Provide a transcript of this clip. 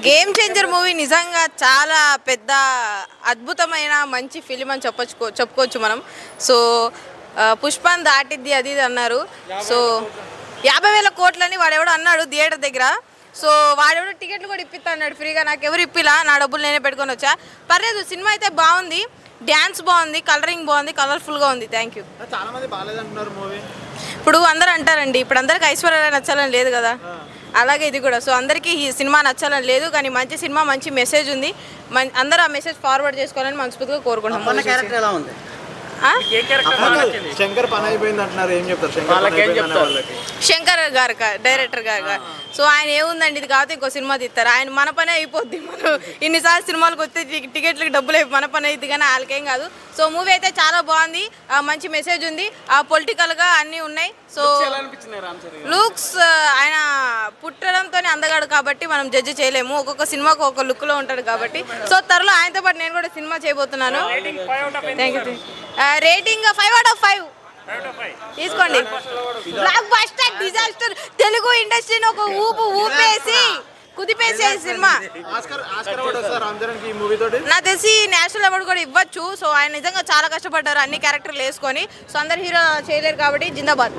Game changer movie నిజంగా చాలా పెద్ద అద్భుతమైన మంచి ఫిలిం అని చెప్పుకోవచ్చు మనం. సో పుష్పని దాటిద్ది అది ఇది అన్నారు. సో 50,000 కోట్లని వాడెవడో అన్నాడు థియేటర్ దగ్గర. సో వాడెవడో టికెట్లు కూడా ఇప్పిస్తా అన్నాడు ఫ్రీగా. నాకు ఎవరు ఇప్పిలా, నా డబ్బులు నేనే పెట్టుకొని వచ్చా. పర్లేదు, సినిమా అయితే బాగుంది, డ్యాన్స్ బాగుంది, కలరింగ్ బాగుంది, కలర్ఫుల్గా ఉంది. Thank you. ఇప్పుడు అందరూ అంటారండి, ఇప్పుడు అందరికి ఐశ్వర్య నచ్చాలని లేదు కదా, అలాగే ఇది కూడా. సో అందరికీ ఈ సినిమా నచ్చాలని లేదు, కానీ మంచి సినిమా, మంచి మెసేజ్ ఉంది. అందరూ ఆ మెసేజ్ ఫార్వర్డ్ చేసుకోవాలని మనస్ఫూర్తిగా కోరుకుంటున్నాం. శంకర్ గారు డైరెక్టర్ గారు. సో ఆయన ఏముందండి, ఇది కాకపోతే ఇంకో సినిమా తీస్తారు. ఆయన మన పనే అయిపోద్ది. మనం ఇన్నిసార్లు సినిమాలకు వస్తే టికెట్లకి డబ్బులు మన పని అయిద్ది, కానీ వాళ్ళకేం కాదు. సో మూవీ అయితే చాలా బాగుంది, మంచి మెసేజ్ ఉంది, పొలిటికల్గా అన్నీ ఉన్నాయి. సో లుక్స్ ఆయన పుట్టడంతోనే అందగాడు కాబట్టి మనం జడ్జి చేయలేము, ఒక్కొక్క సినిమాకు ఒక లుక్లో ఉంటాడు కాబట్టి. సో త్వరలో ఆయనతో పాటు నేను కూడా సినిమా చేయబోతున్నాను. Thank you. రేటింగ్ 5/5 తీసుకోండి. బ్లాక్ బస్టర్ డిజాస్టర్, తెలుగు ఇండస్ట్రీని ఒక ఊపేసి కుదిపేసే సినిమా. నాకు తెలిసి నేషనల్ అవార్డు కూడా ఇవ్వచ్చు. సో ఆయన నిజంగా చాలా కష్టపడ్డారు అన్ని క్యారెక్టర్లు వేసుకొని. సో అందరు హీరో చేయలేరు కాబట్టి జిందాబాద్.